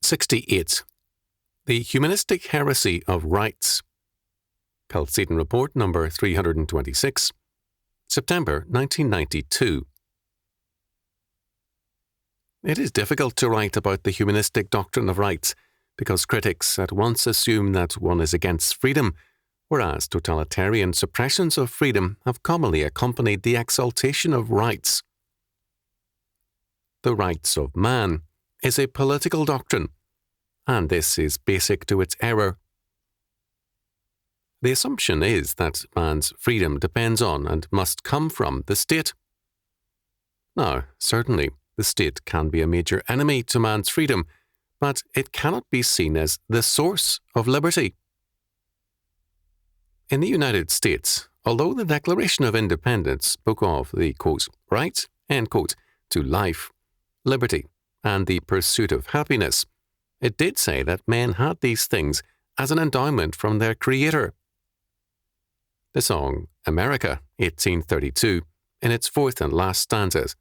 68. The Humanistic Heresy of Rights. Chalcedon Report number 326, September 1992. It is difficult to write about the humanistic doctrine of rights because critics at once assume that one is against freedom, whereas totalitarian suppressions of freedom have commonly accompanied the exaltation of rights. The rights of man is a political doctrine, and this is basic to its error. The assumption is that man's freedom depends on and must come from the state. Now, certainly, the state can be a major enemy to man's freedom, but it cannot be seen as the source of liberty. In the United States, although the Declaration of Independence spoke of the, quote, right, end quote, to life, liberty, and the pursuit of happiness, it did say that men had these things as an endowment from their Creator. The song America, 1832, in its fourth and last stanzas,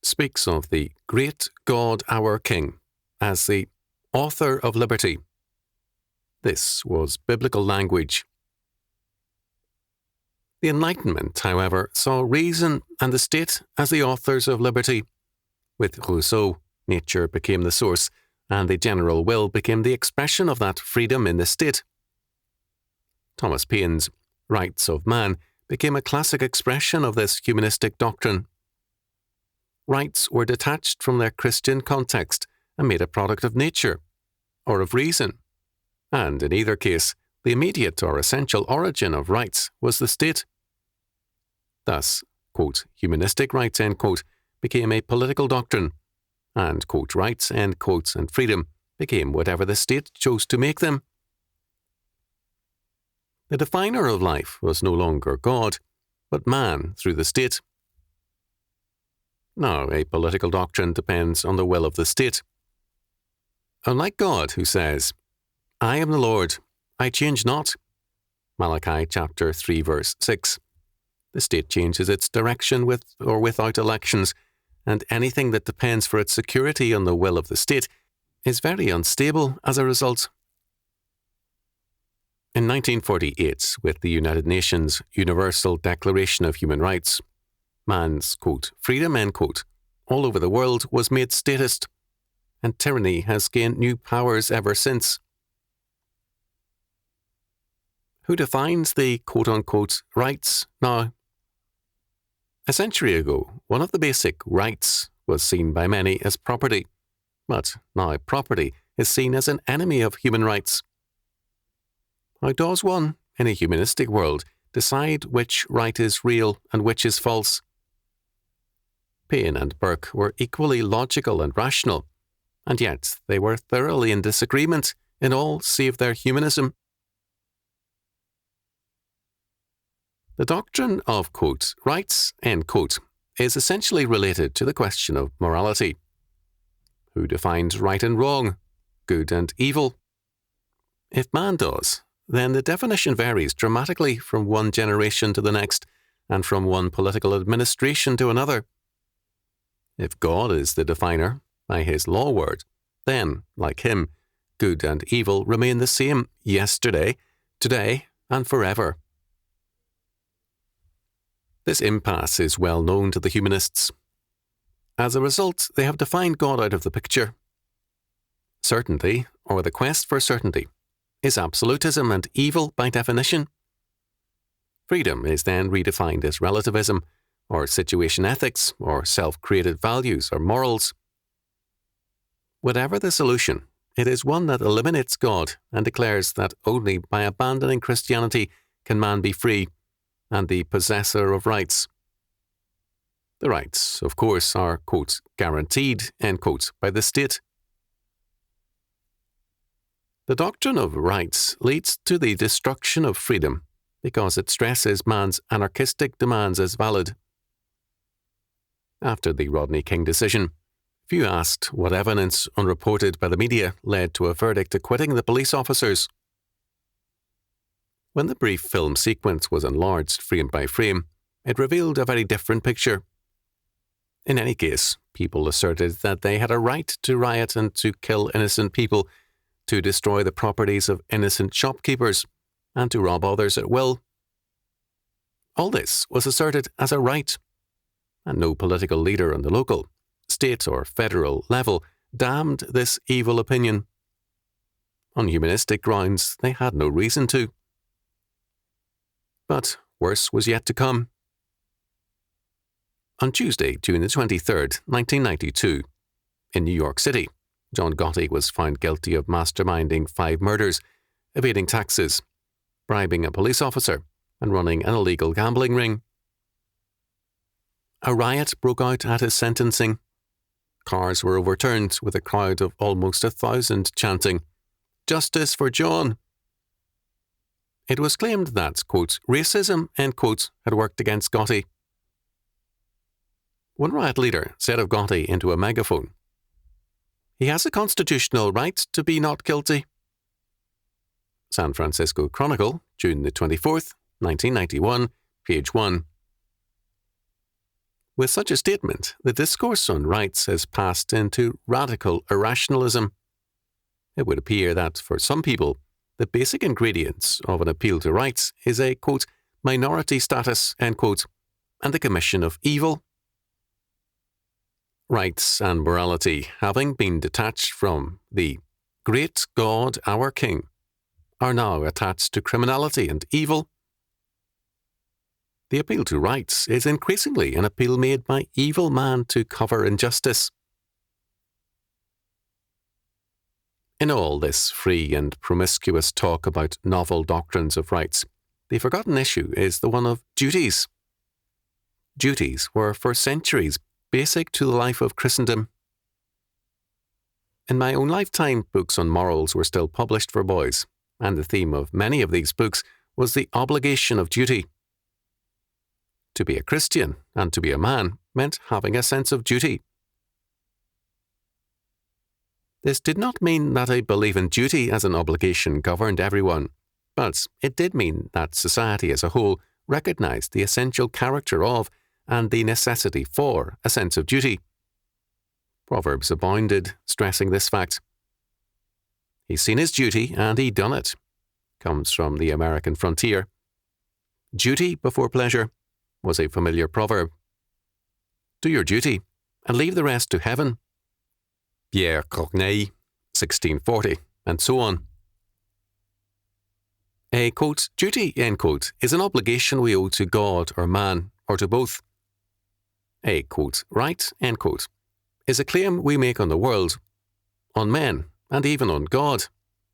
speaks of the great God our King as the author of liberty. This was biblical language. The Enlightenment, however, saw reason and the state as the authors of liberty. With Rousseau, nature became the source, and the general will became the expression of that freedom in the state. Thomas Paine's Rights of Man became a classic expression of this humanistic doctrine. Rights were detached from their Christian context and made a product of nature, or of reason, and in either case, the immediate or essential origin of rights was the state. Thus, quote, humanistic rights, end quote, became a political doctrine, and, quote, rights, end quotes, and freedom became whatever the state chose to make them. The definer of life was no longer God, but man through the state. Now, a political doctrine depends on the will of the state. Unlike God, who says, I am the Lord, I change not, Malachi chapter 3 verse 6, the state changes its direction with or without elections, and anything that depends for its security on the will of the state is very unstable as a result. In 1948, with the United Nations Universal Declaration of Human Rights, man's, quote, freedom, end quote, all over the world was made statist, and tyranny has gained new powers ever since. Who defines the quote-unquote rights now? A century ago, one of the basic rights was seen by many as property, but now property is seen as an enemy of human rights. How does one, in a humanistic world, decide which right is real and which is false? Paine and Burke were equally logical and rational, and yet they were thoroughly in disagreement in all save their humanism. The doctrine of, quote, rights, end quote, is essentially related to the question of morality. Who defines right and wrong, good and evil? If man does, then the definition varies dramatically from one generation to the next and from one political administration to another. If God is the definer, by his law word, then, like him, good and evil remain the same yesterday, today, and forever. This impasse is well known to the humanists. As a result, they have defined God out of the picture. Certainty, or the quest for certainty, is absolutism and evil by definition. Freedom is then redefined as relativism, or situation ethics, or self-created values or morals. Whatever the solution, it is one that eliminates God and declares that only by abandoning Christianity can man be free and the possessor of rights. The rights, of course, are, quote, guaranteed, end quote, by the state. The doctrine of rights leads to the destruction of freedom because it stresses man's anarchistic demands as valid. After the Rodney King decision, few asked what evidence unreported by the media led to a verdict acquitting the police officers. When the brief film sequence was enlarged frame by frame, it revealed a very different picture. In any case, people asserted that they had a right to riot and to kill innocent people, to destroy the properties of innocent shopkeepers, and to rob others at will. All this was asserted as a right, and no political leader on the local, state or federal level damned this evil opinion. On humanistic grounds, they had no reason to. But worse was yet to come. On Tuesday, June the 23rd, 1992, in New York City, John Gotti was found guilty of masterminding 5 murders, evading taxes, bribing a police officer, and running an illegal gambling ring. A riot broke out at his sentencing. Cars were overturned with a crowd of almost 1,000 chanting, "Justice for John!" It was claimed that, quote, racism, end quote, had worked against Gotti. One riot leader said of Gotti into a megaphone, "He has a constitutional right to be not guilty." San Francisco Chronicle, June the 24th, 1991, page 1. With such a statement, the discourse on rights has passed into radical irrationalism. It would appear that, for some people, the basic ingredients of an appeal to rights is a, quote, minority status, end quote, and the commission of evil. Rights and morality, having been detached from the great God, our King, are now attached to criminality and evil. The appeal to rights is increasingly an appeal made by evil man to cover injustice. In all this free and promiscuous talk about novel doctrines of rights, the forgotten issue is the one of duties. Duties were for centuries basic to the life of Christendom. In my own lifetime, books on morals were still published for boys, and the theme of many of these books was the obligation of duty. To be a Christian and to be a man meant having a sense of duty. This did not mean that a belief in duty as an obligation governed everyone, but it did mean that society as a whole recognized the essential character of and the necessity for a sense of duty. Proverbs abounded, stressing this fact. "He's seen his duty and he done it," comes from the American frontier. Duty before pleasure was a familiar proverb. Do your duty and leave the rest to heaven. Pierre Conkey, 1640, and so on. A, quote, duty, end quote, is an obligation we owe to God or man, or to both. A, quote, right, end quote, is a claim we make on the world, on men, and even on God,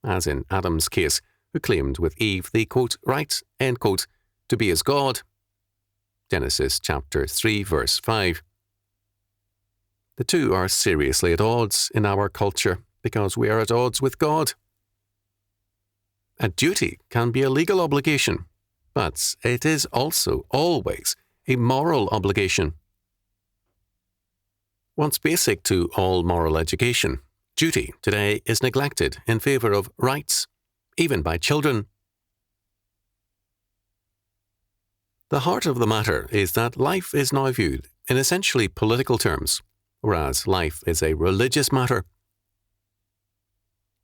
as in Adam's case, who claimed with Eve the, quote, right, end quote, to be as God. Genesis chapter 3, verse 5. The two are seriously at odds in our culture because we are at odds with God. A duty can be a legal obligation, but it is also always a moral obligation. Once basic to all moral education, duty today is neglected in favour of rights, even by children. The heart of the matter is that life is now viewed in essentially political terms, whereas life is a religious matter.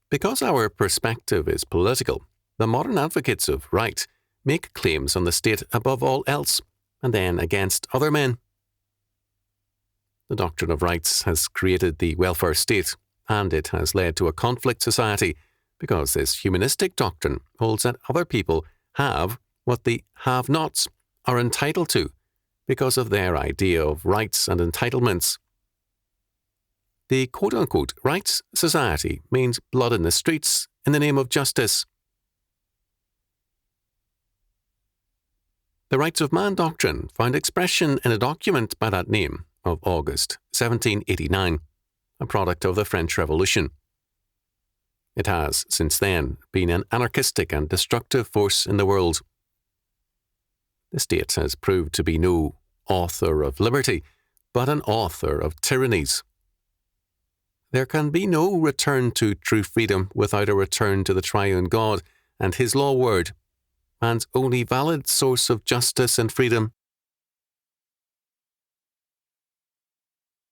Because our perspective is political, the modern advocates of right make claims on the state above all else, and then against other men. The doctrine of rights has created the welfare state, and it has led to a conflict society because this humanistic doctrine holds that other people have what the have-nots are entitled to because of their idea of rights and entitlements. The quote-unquote rights society means blood in the streets in the name of justice. The Rights of Man doctrine found expression in a document by that name of August 1789, a product of the French Revolution. It has, since then, been an anarchistic and destructive force in the world. The state has proved to be no author of liberty, but an author of tyrannies. There can be no return to true freedom without a return to the triune God and his law word, man's only valid source of justice and freedom.